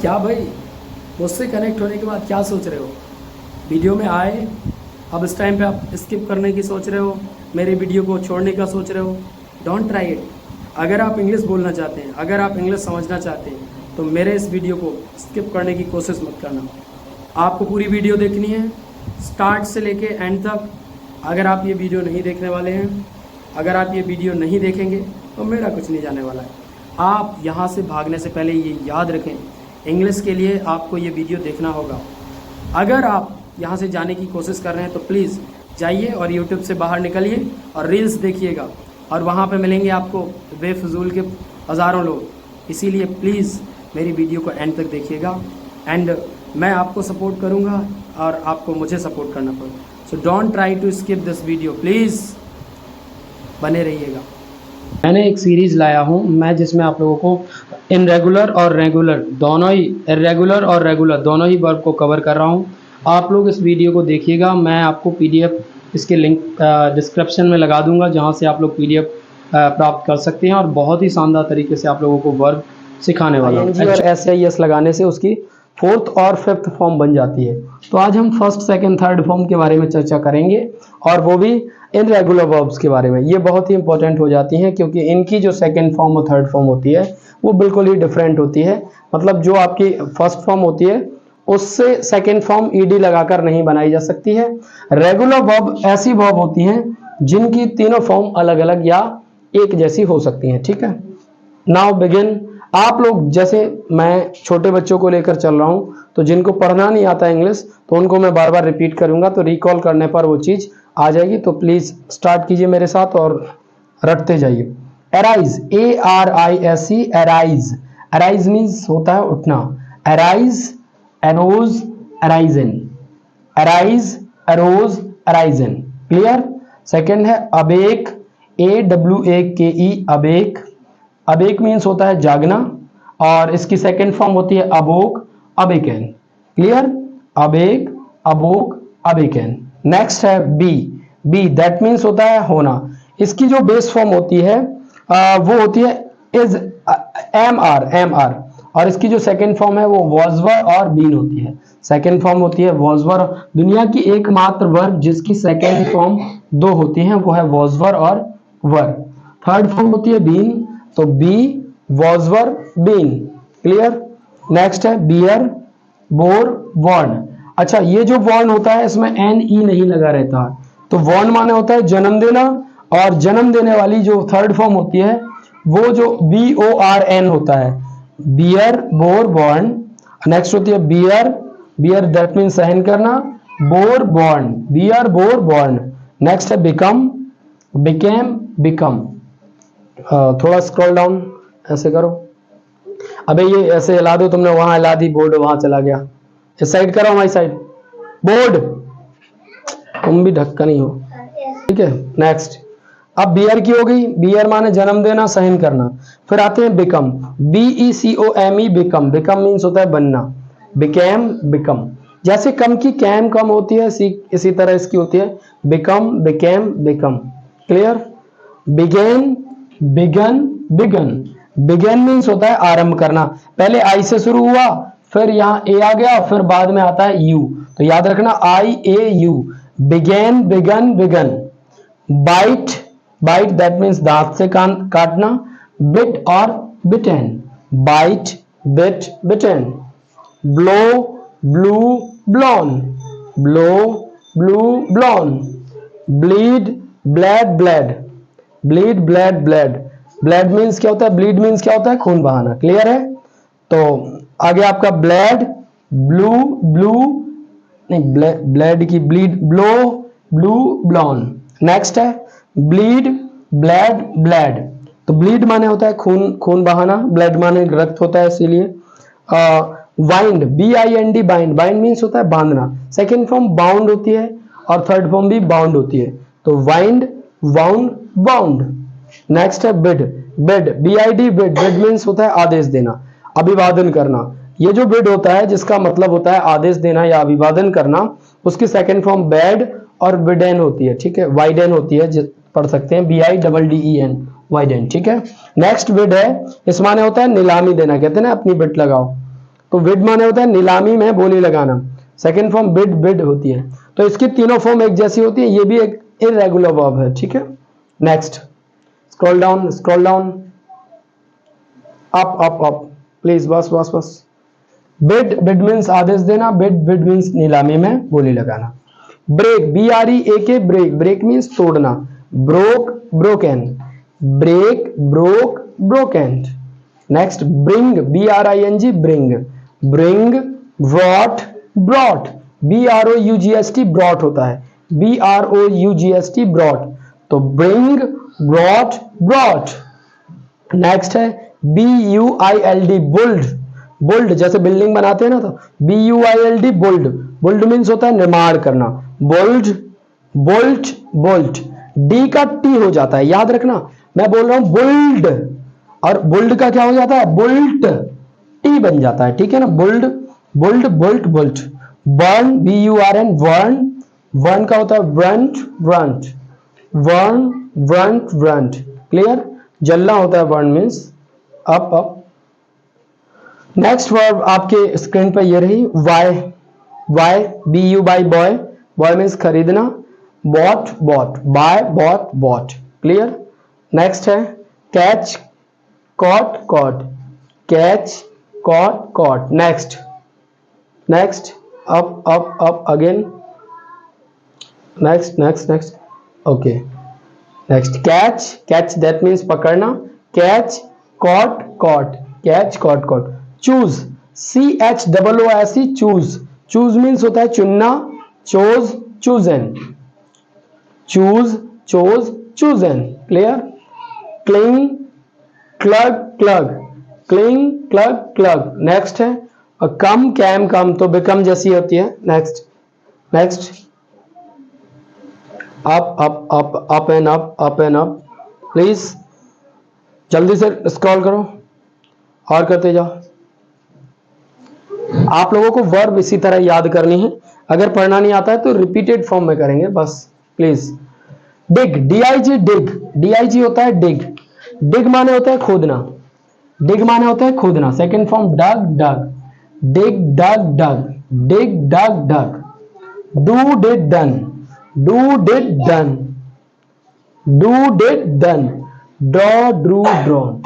क्या भाई, मुझसे कनेक्ट होने के बाद क्या सोच रहे हो? वीडियो में आए, अब इस टाइम पे आप स्किप करने की सोच रहे हो, मेरे वीडियो को छोड़ने का सोच रहे हो। Don't try it. अगर आप इंग्लिश बोलना चाहते हैं, अगर आप इंग्लिश समझना चाहते हैं, तो मेरे इस वीडियो को स्किप करने की कोशिश मत करना। आपको पूरी वीडियो देखनी है, स्टार्ट से लेके एंड तक। अगर आप ये वीडियो नहीं देखने वाले हैं, अगर आप ये वीडियो नहीं देखेंगे, तो मेरा कुछ नहीं जाने वाला है। आप यहाँ से भागने से पहले ये याद रखें, इंग्लिश के लिए आपको ये वीडियो देखना होगा। अगर आप यहाँ से जाने की कोशिश कर रहे हैं तो प्लीज़ जाइए और यूट्यूब से बाहर निकलिए और रील्स देखिएगा, और वहाँ पे मिलेंगे आपको बेफजूल के हज़ारों लोग। इसीलिए प्लीज़ मेरी वीडियो को एंड तक देखिएगा, एंड मैं आपको सपोर्ट करूँगा और आपको मुझे सपोर्ट करना पड़ेगा। So don't try to skip this video, please बने रहिएगा। मैंने एक सीरीज़ लाया हूँ मैं, जिसमें आप लोगों को इनरेगुलर और रेगुलर दोनों ही, इरेगुलर और रेगुलर दोनों ही वर्ब को कवर कर रहा हूँ। आप लोग इस वीडियो को देखिएगा। मैं आपको पीडीएफ इसके लिंक डिस्क्रिप्शन में लगा दूंगा, जहाँ से आप लोग पीडीएफ प्राप्त कर सकते हैं, और बहुत ही शानदार तरीके से आप लोगों को वर्ब सिखाने वाला हूँ। और SIS लगाने से उसकी 4th और 5th फॉर्म बन जाती है। तो आज हम 1st, 2nd, 3rd फॉर्म के बारे में चर्चा करेंगे, और वो भी इनरेगुलर वर्ब्स के बारे में। ये बहुत ही इंपॉर्टेंट हो जाती हैं, क्योंकि इनकी जो 2nd फॉर्म और 3rd फॉर्म होती है वो बिल्कुल ही डिफरेंट होती है। मतलब जो आपकी 1st फॉर्म होती है उससे 2nd फॉर्म ईडी लगाकर नहीं बनाई जा सकती है। रेगुलर वर्ब ऐसी वर्ब होती हैं जिनकी तीनों फॉर्म अलग अलग या एक जैसी हो सकती हैं। ठीक है, नाउ बिगिन। आप लोग, जैसे मैं छोटे बच्चों को लेकर चल रहा हूं, तो जिनको पढ़ना नहीं आता इंग्लिश, तो उनको मैं बार बार रिपीट करूंगा, तो रिकॉल करने पर वो चीज आ जाएगी। तो प्लीज स्टार्ट कीजिए मेरे साथ और रटते जाइए। Arise, ARISE, arise. Arise means होता है उठना। Arise, arrows, arisen. Arise, arrows, arisen. Clear. Second है अबेक, AWAKE, अबेक। अबेक मीन्स होता है जागना, और इसकी 2nd फॉर्म होती है अबोक, अबेकन। क्लियर। अबेक, अबोक, अबेकन। नेक्स्ट है बी। बी दैट मीन्स होता है होना। इसकी जो बेस फॉर्म होती है वो होती है इज, MR। और इसकी जो 2nd फॉर्म है वो वॉज वर और बीन होती है। 2nd फॉर्म होती है वॉज वर। दुनिया की एकमात्र वर्ब जिसकी 2nd फॉर्म 2 होती है वो है वॉज वर और वर। 3rd फॉर्म होती है बीन, तो be, was were, been. Clear. Next है बियर, बोर, वॉर्न। अच्छा, ये जो वॉर्न होता है इसमें NE नहीं लगा रहता है, तो वॉर्न माने होता है जन्म देना, और जन्म देने वाली जो 3rd फॉर्म होती है वो जो BORN होता है। Bear, bore, born. नेक्स्ट होती है बियर। बियर दैट मीन सहन करना। Bore, born. Bear, bore, born. Next है बिकम, बिकेम, बिकम। थोड़ा स्क्रॉल डाउन ऐसे करो। अबे ये ऐसे हिला दो, तुमने वहां हिला दी, बोर्ड वहां चला गया। इस साइड करो, हमारी साइड। बोर्ड, तुम भी ढक्कन ही हो। ठीक है। नेक्स्ट, अब बियर की हो गई। बियर माने जन्म देना, सहन करना। फिर आते हैं become, BECOME, become. Become means होता है बनना। Became, become. जैसे कम की कैम कम होती है, इसी तरह इसकी होती है become, became, become. Clear. Begin, began, begun. Begin means होता है आरंभ करना। पहले आई से शुरू हुआ, फिर यहाँ ए आ गया, फिर बाद में आता है यू, तो याद रखना IAU। Begin, began, begun. Bite, bite that means दांत से काटना। बिट और bitten. Bite, bit, bitten. Blow, blew, blown. Blow, blew, blown. Bleed, bled, bled. Bleed, bled, bled. Bled means क्या होता है? ब्लीड मीन्स क्या होता है? खून बहाना। क्लियर है। तो आगे आपका ब्लैड, ब्लू, ब्लू नहीं, ब्लैड की ब्लीड, ब्लो, ब्लू, ब्लॉन। नेक्स्ट है ब्लीड, ब्लैड, ब्लैड। तो ब्लीड माने होता है खून, खून बहाना। ब्लैड माने रक्त होता है, इसीलिए। Wind, BIND, bind. Bind means होता है बांधना। 2nd फॉर्म बाउंड होती है, और 3rd फॉर्म भी बाउंड होती है। तो वाइंड, बाउंड, बाउंड। नेक्स्ट है bid. Bid, BID, bid. Bid means होता है आदेश देना, अभिवादन करना। ये जो बिड होता है, जिसका मतलब होता है आदेश देना या अभिवादन करना, उसकी 2nd फॉर्म बैड और विडेन होती है। ठीक है, वाइडेन होती है, पढ़ सकते हैं BIDDEN, वाइडेन। ठीक है। नेक्स्ट बिड है, इस माने होता है नीलामी देना, कहते हैं ना अपनी बिट लगाओ। तो बिड माने होता है नीलामी में बोली लगाना। सेकंड फॉर्म बिड बिड होती है। तो इसकी तीनों फॉर्म एक जैसी होती है, ये भी एक इरेगुलर वर्ब है, ठीक है। Next, scroll down up up up please, बस बस बस। बिड बिड मीन्स आदेश देना, बिड मीन्स नीलामी में बोली लगाना। Break BREAK break, break means तोड़ना। Broke broken, break broke broken. Next, bring BRING bring, bring brought brought, BROUGST brought होता है, BROUGST ब्रॉट, तो ब्रिंग ब्रॉट ब्रॉट। नेक्स्ट है BUILD बुल्ड, बुल्ड जैसे बिल्डिंग बनाते हैं ना, तो BUILD बुल्ड, बुल्ड मीन्स होता है निर्माण करना। बुल्ड बोल्ट बोल्ट, डी का टी हो जाता है, याद रखना मैं बोल रहा हूं बुल्ड, और बुल्ड का क्या हो जाता है, बुल्ट, टी बन जाता है, ठीक है ना। Build build built built. Burn BURN burn, burn का होता है burnt burnt, burn burnt burnt, clear. जलना होता है वर्न मीन्स अप अप। नेक्स्ट वर्ब आपके स्क्रीन पर ये रही, Y, Y BU buy buy, buy means खरीदना। Bought bought, buy bought bought, clear. Next है catch caught caught, catch caught caught. Next next, up up up again. Next next next, okay. Next catch, catch that means पकड़ना, catch caught caught, catch caught caught. Choose CHOOSE, choose, choose means होता है चुनना, chose chosen, choose chose chosen, clear. Cling clung clung, cling clung clung. Next है come came come, तो become जैसी होती है। Next next, up up up up and up, up and up. Please जल्दी से स्क्रॉल करो और करते जाओ। आप लोगों को वर्ब इसी तरह याद करनी है, अगर पढ़ना नहीं आता है तो रिपीटेड फॉर्म में करेंगे बस, please. Dig DIG dig, DIG होता है डिग, डिग माने होता है खोदना, डिग माने होता है खोदना। Second form dug dug, dig dug dug, dig dug dug. Do did done, do did done, do did done. Draw drew drawn,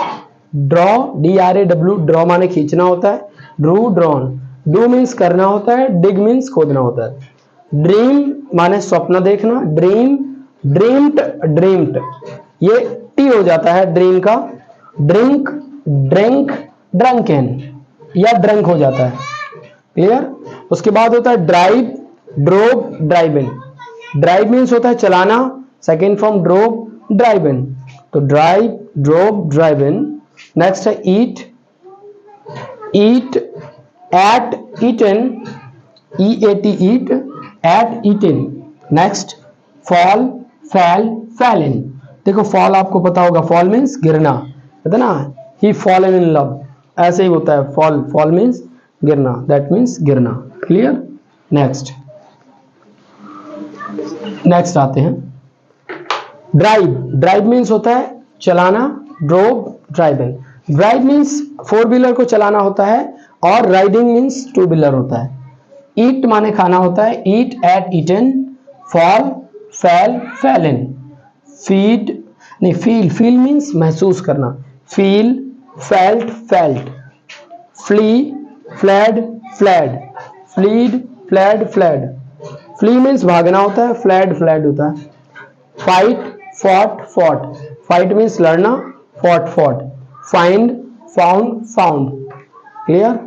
draw DRAW, draw माने खींचना होता है, ड्रू ड्रॉन। डू मीन्स करना होता है, डिग मीन्स खोदना होता है। ड्रीम माने स्वप्न देखना, ड्रीम ड्रीम्ड ड्रीम्ड, ये टी हो जाता है ड्रीम का। ड्रिंक ड्रिंक ड्रंकन, या ड्रंक हो जाता है, क्लियर। उसके बाद होता है drive drove driven, drive means होता है चलाना, second form drove driven, तो drive drove driven. Next है eat, eat ate eaten, EAT eat, ate eaten. Next fall fell फैल इन, देखो फॉल आपको पता होगा, फॉल मीन्स गिरना, है ना। ही फॉलन इन लव, ऐसे ही होता है फॉल, फॉल मीन्स गिरना, दैट मीन्स गिरना, क्लियर। नेक्स्ट नेक्स्ट आते हैं ड्राइव, ड्राइव मीन्स होता है चलाना, drove driven. Drive means four wheeler को चलाना होता है, और राइडिंग मीन्स टू व्हीलर होता है। ईट माने खाना होता है, ईट ate eaten. Fall fell fallen. Feed नहीं, फील, फील मीन्स महसूस करना, feel felt felt. Flee fled fled, flee fled fled. Flee means भागना होता है, फ्लैड फ्लैड होता है। Fight fought fought, fight means लड़ना, fought fought. Find found found, clear.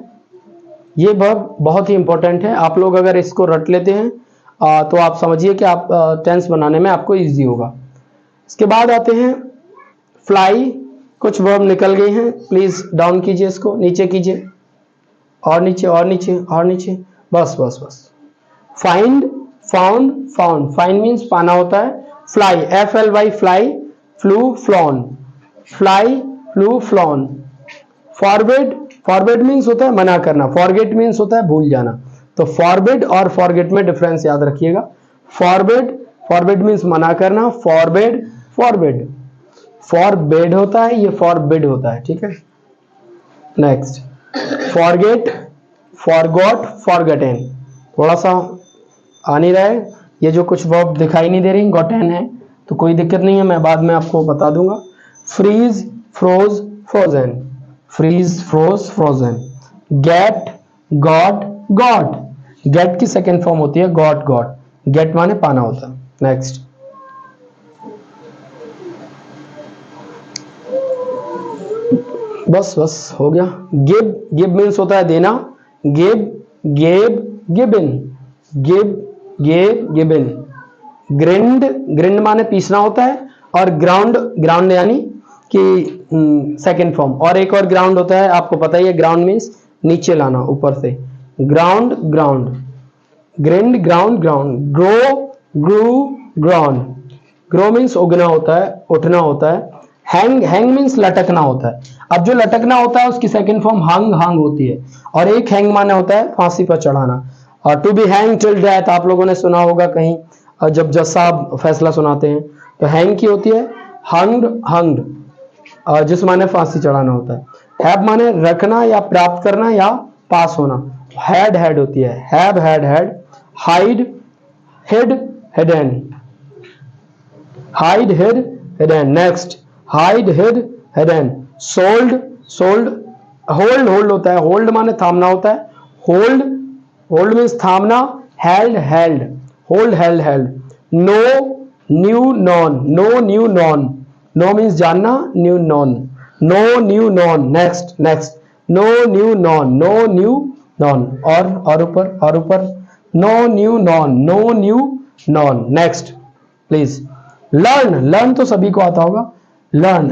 ये वर्ब बहुत ही इंपॉर्टेंट है, आप लोग अगर इसको रट लेते हैं तो आप समझिए कि आप टेंस बनाने में आपको इजी होगा। इसके बाद आते हैं फ्लाई, कुछ वर्ब निकल गए हैं, प्लीज डाउन कीजिए, इसको नीचे कीजिए, और नीचे और नीचे और नीचे, बस बस बस। Find found found, find means पाना होता है। Fly FLY fly, flu flown, fly flu flown. Forward, forward means होता है मना करना, फॉरगेट मीन्स होता है भूल जाना, तो फॉरवर्ड और फॉरगेट में डिफरेंस याद रखिएगा। फॉरवर्ड, फॉरवर्ड मीन्स मना करना, फॉरबेड फॉरबेड, फॉरबेड होता है, ये फॉरबिड होता है, ठीक है। Next forget, forgot, forgotten. थोड़ा सा आ नहीं रहा है, ये जो कुछ वर्ब दिखाई नहीं दे रही गॉटेन है, तो कोई दिक्कत नहीं है, मैं बाद में आपको बता दूंगा। Freeze, froze, frozen, freeze, froze, frozen. Get, got, got. Get की सेकेंड फॉर्म होती है गॉट, गॉट। गेट माने पाना होता है। नेक्स्ट, बस बस हो गया। गिव, गिव मीन्स होता है देना। Give, gave, given, give, gave, given. Grind, grind माने पीसना होता है। और ग्राउंड, ग्राउंड यानी कि सेकेंड फॉर्म। और एक और ग्राउंड होता है, आपको पता ही है, ग्राउंड मीन्स नीचे लाना, ऊपर से। Ground, ground. Grind, ground, ground. Grow, grew, grown. Grow means उगना होता है, उठना होता है। हैंग, हैंग मीन्स लटकना होता है। अब जो लटकना होता है उसकी सेकंड फॉर्म हंग, हंग होती है। और एक हैंग माने होता है फांसी पर चढ़ाना। और to be hang till death, आप लोगों ने सुना होगा कहीं, जब जज साहब फैसला सुनाते हैं तो हैंग की होती है हंग्ड, हंग्ड, जिस माने फांसी चढ़ाना होता है। हैव माने रखना या प्राप्त करना या पास होना। हैड, हैड होती है have, had, had. Hide, hid, hidden, hide, hid, hidden. Next, hide, hid, hidden. Sold, sold. Hold, hold होता है, होल्ड माने थामना होता है। होल्ड, होल्ड मीन्स थामना। Held, held, hold, held, held. Know, knew, known, know, knew, known. Know means जानना, knew, known. Know, knew, known. Next, next, know, knew, known, know, knew, known. और ऊपर, और ऊपर। Know, knew, known, know, knew, known. Next please. Learn, learn तो सभी को आता होगा। Learn,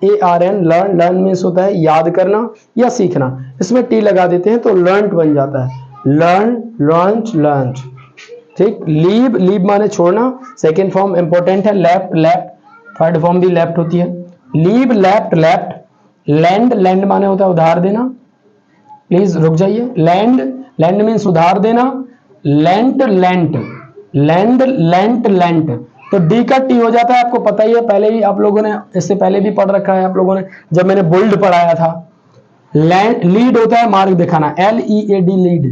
LEARN, learn. Learn means होता है याद करना या सीखना। इसमें टी लगा देते हैं तो लर्न बन जाता है। Learn, learn, learn. ठीक। लीव, लीव माने छोड़ना, सेकेंड फॉर्म इंपॉर्टेंट है। लेफ्ट, लेफ्ट, थर्ड फॉर्म भी लेफ्ट होती है। Leave, left, left. Land, land माने होता है उधार देना। प्लीज रुक जाइए। लैंड, लैंड मीन्स उधार देना। Lent, lent, land, lent, lent. तो डी का टी हो जाता है, आपको पता ही है, पहले ही आप लोगों ने, इससे पहले भी पढ़ रखा है आप लोगों ने, जब मैंने बोल्ड पढ़ाया था। लैंड, लीड होता है मार्ग दिखाना, LEAD, लीड।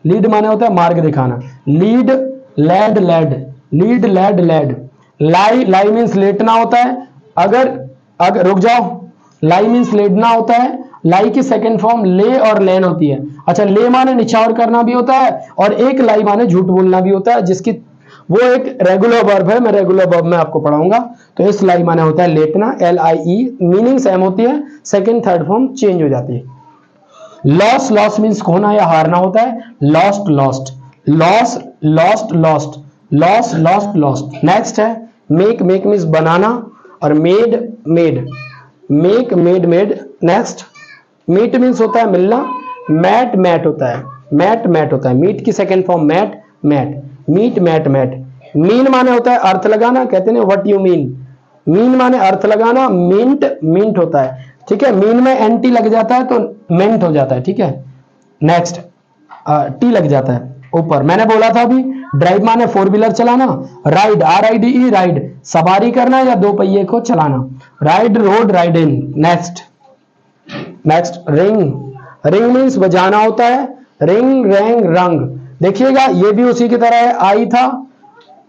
लीड माने होता है मार्ग दिखाना। Lead, led, led, lead, led, led. Lie, lie means लेटना होता है। अगर रुक जाओ, लाई मीन्स लेटना होता है। लाई की सेकंड फॉर्म ले और लैन होती है। अच्छा, ले माने निछावर करना भी होता है, और एक लाई माने झूठ बोलना भी होता है, जिसकी वो एक रेगुलर वर्ब है, मैं रेगुलर वर्ब में आपको पढ़ाऊंगा। तो इस लाई माने होता है लेटना, LIE, मीनिंग सेम होती है, सेकंड थर्ड फॉर्म चेंज हो जाती है। लॉस, लॉस मीन्स खोना या हारना होता है। Lost, lost, loss, lost, lost, loss, lost, lost. Next है मेक, मेक मीन्स बनाना, और made, made, make, made, made. Next, meet means होता है मिलना। मैट, मैट होता है, मैट, मैट होता है। मीट की second form met, met. Meet, met, met. Mean माने होता है अर्थ लगाना, कहते हैं व्हाट यू मीन। मीन माने अर्थ लगाना। मिंट, मिंट होता है, ठीक है। मीन में NT लग जाता है तो मिंट हो जाता है, ठीक है। नेक्स्ट, टी लग जाता है ऊपर। मैंने बोला था अभी, ड्राइव माने फोर व्हीलर चलाना। राइड, RIDE, राइड, सवारी करना या दो पहिए को चलाना। Ride, road, ride in. Next, next, ring, ring means बजाना होता है। रिंग, रैंग, रंग। देखिएगा ये भी उसी की तरह है, आई था,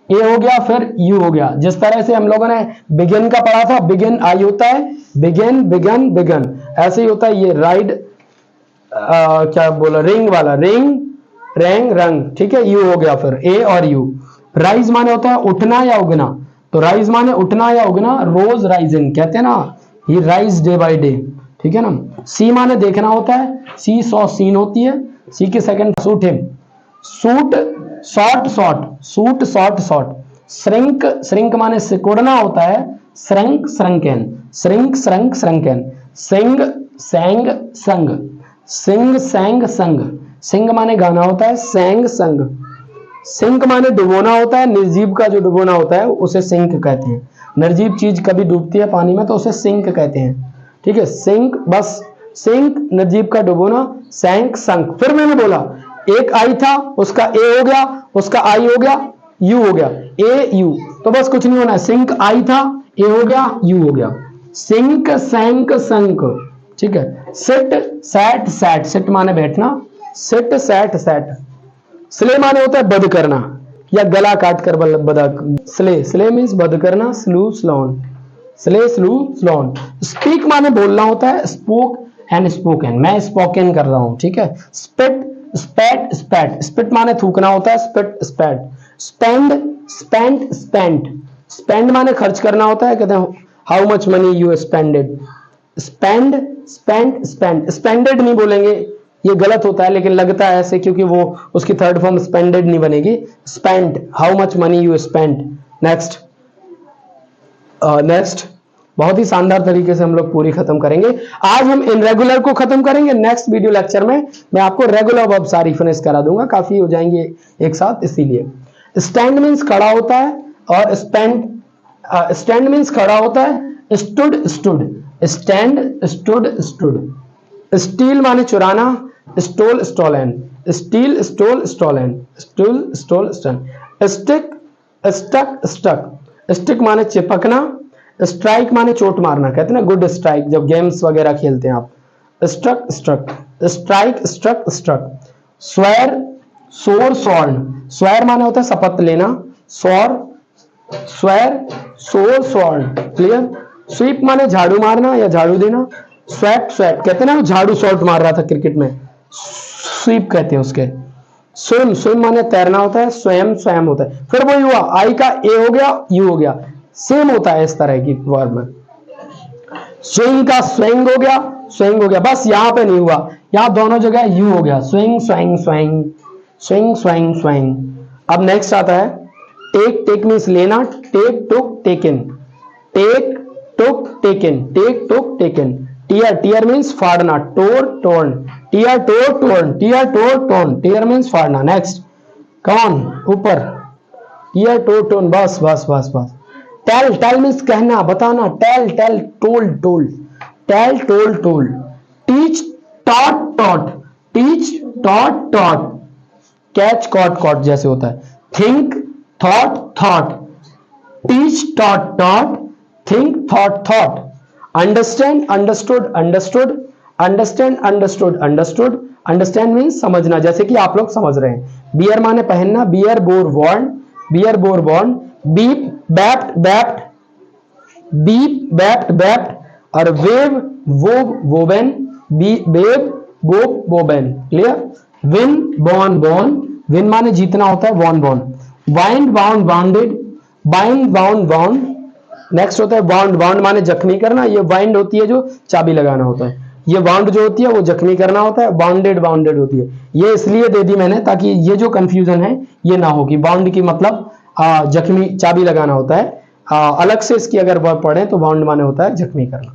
ए हो गया, फिर यू हो गया। जिस तरह से हम लोगों ने बिगिन का पढ़ा था, बिगिन आई होता है, बिगिन, बिगन, बिगन, ऐसे ही होता है ये राइड, क्या बोला, रिंग वाला, रिंग, रैंग, रंग, ठीक है। यू हो गया, फिर ए और यू। राइज माने होता है उठना या उगना, तो राइज माने उठना या उगना। रोज राइजिंग, कहते हैं ना, ही राइज डे बाय डे, ठीक है ना। सी माने देखना होता है। सी सॉ, सीन होती है। सी की second shoot him, shoot, shot, shot, shoot, shot, shot. Shrink, shrink माने सिकुड़ना होता है। Shrank, shrunken, shrink, shrank, shrunken. Sing, sang, sung, sing, sang, sung. सिंग माने गाना होता है, सैंग, संग। सिंक माने डुबोना होता है। निर्जीव का जो डुबोना होता है उसे सिंक कहते हैं। निर्जीव चीज कभी डूबती है पानी में तो उसे सिंक कहते हैं, ठीक है। सिंक, बस सिंक, निर्जीव का डुबोना। सैंक, संक। फिर मैंने बोला एक आई था, उसका ए हो गया, उसका आई हो गया, यू हो गया, ए यू। तो बस कुछ नहीं होना है, सिंक आई था, ए हो गया, यू हो गया। सिंक, सैंक, संक, ठीक है। सिट, सैट, सैट, सिट माने बैठना। Seat set set. स्ले माने होता है बध करना या गला काट कर बधा। स्ले स्ले मीन्स बध करना, स्लू स्लोन, स्ले स्लू स्लोन। स्पीक माने बोलना होता है, स्पोक एंड स्पोकन, मैं स्पोकन कर रहा हूं, ठीक है। स्पिट स्पैट स्पैट, स्पिट माने थूकना होता है, spit स्पैट। Spend spent spent, spend माने खर्च करना होता है, कहते हैं how much money you spended. Spend spend spend, spended नहीं बोलेंगे, ये गलत होता है लेकिन लगता है ऐसे क्योंकि वो उसकी थर्ड फॉर्म स्पेंडेड नहीं बनेगी। Spend, how much money you spend. Next next बहुत ही शानदार तरीके से हम लोग पूरी खत्म करेंगे। आज हम इनरेगुलर को खत्म करेंगे, नेक्स्ट वीडियो लेक्चर में मैं आपको रेगुलर वर्ब सारी फिनिश करा दूंगा, काफी हो जाएंगे एक साथ इसीलिए। स्टैंड मीन्स खड़ा होता है और स्टैंड मीन्स खड़ा होता है, stood stood, stand stood stood. Steal माने चुराना, stole stolen, steal stole stolen, stool stole stolen. Stick stuck stuck, stick माने चिपकना, स्ट्राइक माने चोट मारना, कहते हैं ना गुड स्ट्राइक जब गेम्स वगैरह खेलते हैं आप। Struck struck, strike struck struck. Swear swore sworn, swear माने होता है शपथ लेना, सौर स्वेर सोर स्वर्ण, क्लियर। स्वीप माने झाड़ू मारना या झाड़ू देना, स्वैप स्वैप, कहते हैं ना झाड़ू शॉट मार रहा था क्रिकेट में, स्वीप कहते हैं उसके। स्विम स्विम माने तैरना होता है, स्वयं स्वयं होता है। फिर वही हुआ, आई का ए हो गया यू हो गया, सेम होता है इस तरह की वर्ब में। स्विंग का स्विंग हो गया, स्विंग हो गया, बस यहां पे नहीं हुआ, यहां दोनों जगह यू हो गया, swing swing swing, swing swing swing. अब नेक्स्ट आता है टेक, टेक मीन्स लेना, take took taken, take took taken, take took taken. Tear, tear means फाड़ना, tore torn, tear tore torn, tear tore torn, tear means फाड़ना। Next कौन ऊपर, tier tore torn, बस बस बस बस। टेल, टेल मीन्स कहना बताना, tell tell, told told, tell told told. Teach taught taught, teach taught taught, catch caught caught जैसे होता है। Think thought thought, teach taught taught, think thought thought. Understand understood understood, understand understood understood. Understand means समझना, जैसे कि आप लोग समझ रहे हैं। बियर माने पहनना, wear bore worn, wear bore worn. Weep wept wept, weep wept wept. और weave wove woven, weave wove woven, clear. Win won won, win माने जीतना होता है, won won. Wind wound wounded, bind bound bound. Next होता है bound, bound माने जख्मी करना, ये वाइंड होती है जो चाबी लगाना होता है, ये बाउंड जो होती है वो जख्मी करना होता है, बाउंडेड बाउंडेड होती है। ये इसलिए दे दी मैंने ताकि ये जो कंफ्यूजन है ये ना हो कि बाउंड की मतलब जख्मी चाबी लगाना होता है। अलग से इसकी अगर वर्ब पढ़े तो बाउंड माने होता है जख्मी करना,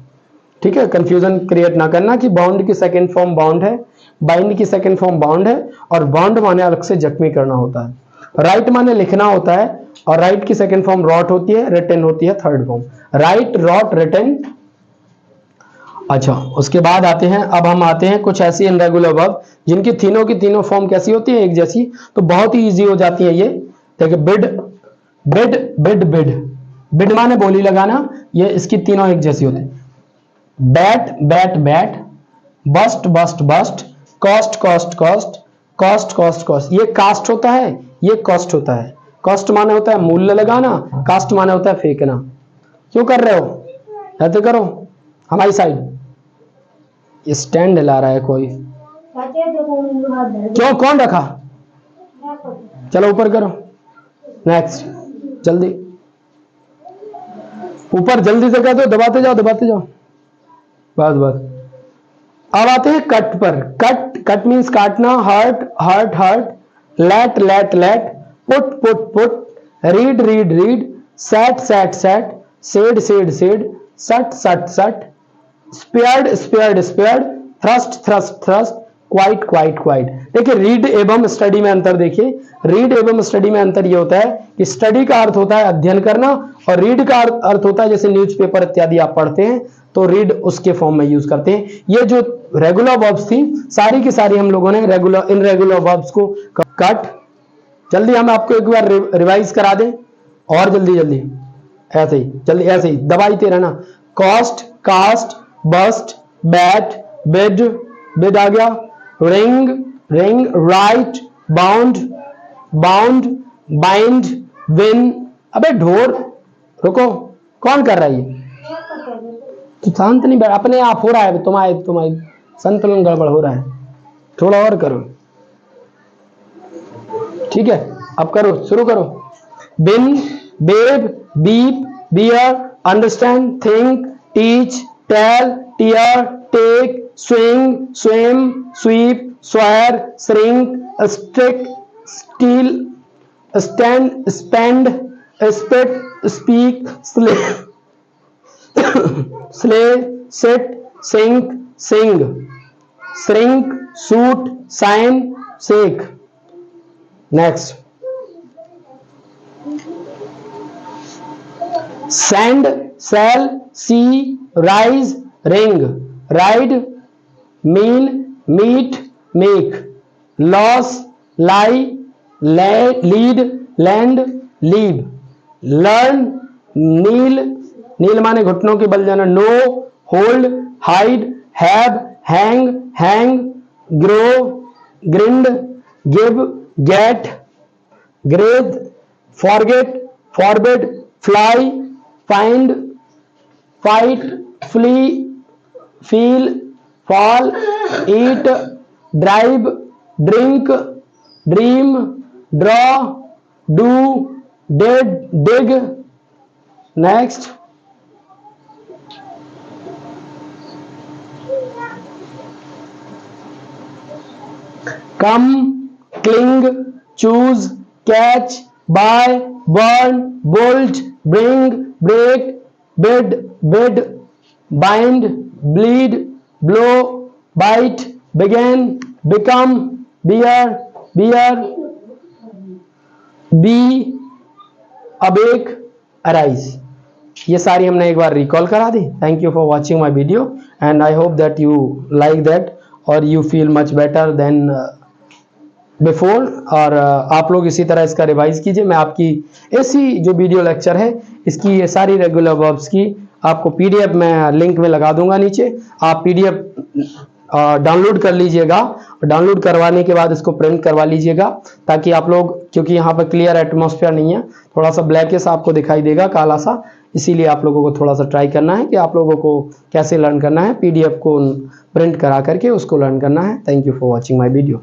ठीक है। कंफ्यूजन क्रिएट ना करना कि बाउंड की सेकंड फॉर्म बाउंड है, बाइंड की सेकंड फॉर्म बाउंड है, और बाउंड माने अलग से जख्मी करना होता है। राइट माने लिखना होता है, और राइट की सेकंड फॉर्म रॉट होती है, रिटन होती है third form. Write wrote written. अच्छा उसके बाद आते हैं, अब हम आते हैं कुछ ऐसी इनरेगुलर वर्ब जिनकी तीनों की तीनों फॉर्म कैसी होती है, एक जैसी, तो बहुत ही इजी हो जाती है ये। देखिए bid bid bid bid, bid माने बोली लगाना, ये इसकी तीनों एक जैसी होती है। Bet bet bet, burst burst burst, cost cost cost, cost cost cost. ये कास्ट होता है, ये कॉस्ट होता है। कॉस्ट माने होता है मूल्य लगाना, कास्ट माने होता है फेंकना। क्यों कर रहे हो, ऐसे करो हमारी साइड। स्टैंड हिला रहा है कोई, क्यों, कौन रखा, चलो ऊपर करो। नेक्स्ट जल्दी ऊपर जल्दी से कर दो, दबाते जाओ दबाते जाओ, बस बस। अब आते हैं कट पर। कट, कट मीन्स काटना, hurt hurt hurt, let let let, put put put, read read read, set set set, shed shed shed, shut shut shut, spread spread spread, thrust thrust thrust, quit quit quit. देखिए read एवं study में अंतर देखिए, read एवं study में अंतर ये होता है कि स्टडी का अर्थ होता है अध्ययन करना, और रीड का अर्थ होता है जैसे न्यूज़पेपर इत्यादि आप पढ़ते हैं तो रीड उसके फॉर्म में यूज करते हैं। ये जो रेगुलर वर्ब्स थी सारी की सारी हम लोगों ने रेगुलर इनरेगुलर वर्ब्स को कट। जल्दी हम आपको एक बार रिवाइज करा दें, और जल्दी जल्दी ऐसे ही जल्दी ऐसे ही दबाइते रहना। Cost cast, bust, bet, bid, bid आ गया, ring ring, write, bound, bound, bind, win. अबे ढोर, रुको, कौन कर रहा है ये? तो शांत नहीं बैठ, अपने आप हो रहा है, तुम्हारी संतुलन गड़बड़ हो रहा है, थोड़ा और करो। ठीक है, अब करो, शुरू करो। Win, weave, weep, wear, understand, think, teach, tell, tear, take, swing, swim, sweep, swear, shrink, stick, steal, stand, spend, spit, speak, slay, slay, sit, sink, sing, shrink, shoot, shine, shake. Next, send, sell, see, rise, ring, ride, mean, meet, make, loss, lie, lead, lend, leave, learn, kneel, kneel माने घुटनों के बल जाना, know, hold, hide, have, hang, grow, grind, give, get, graze, forget, forbid, fly, find, fight, flee, feel, fall, eat, drive, drink, dream, draw, do, did, dig. Next, come, cling, choose, catch, buy, burn, bolt, bring, break, bid, bind, bleed, blow, bite, begin, become, bear, be, awake, arise। ये सारी हमने एक बार recall करा दी। Thank you for watching my video and I hope that you like that और you feel much better than before. और आप लोग इसी तरह इसका रिवाइज कीजिए। मैं आपकी ऐसी जो वीडियो लेक्चर है इसकी ये सारी रेगुलर वर्ब्स की आपको पीडीएफ मैं लिंक में लगा दूंगा नीचे। आप पीडीएफ डाउनलोड कर लीजिएगा। डाउनलोड करवाने के बाद इसको प्रिंट करवा लीजिएगा ताकि आप लोग, क्योंकि यहाँ पर क्लियर एटमॉस्फेयर नहीं है, थोड़ा सा ब्लैकिश आपको दिखाई देगा, काला सा, इसीलिए आप लोगों को थोड़ा सा ट्राई करना है कि आप लोगों को कैसे लर्न करना है। पीडीएफ को प्रिंट करा करके उसको लर्न करना है। Thank you for watching my video.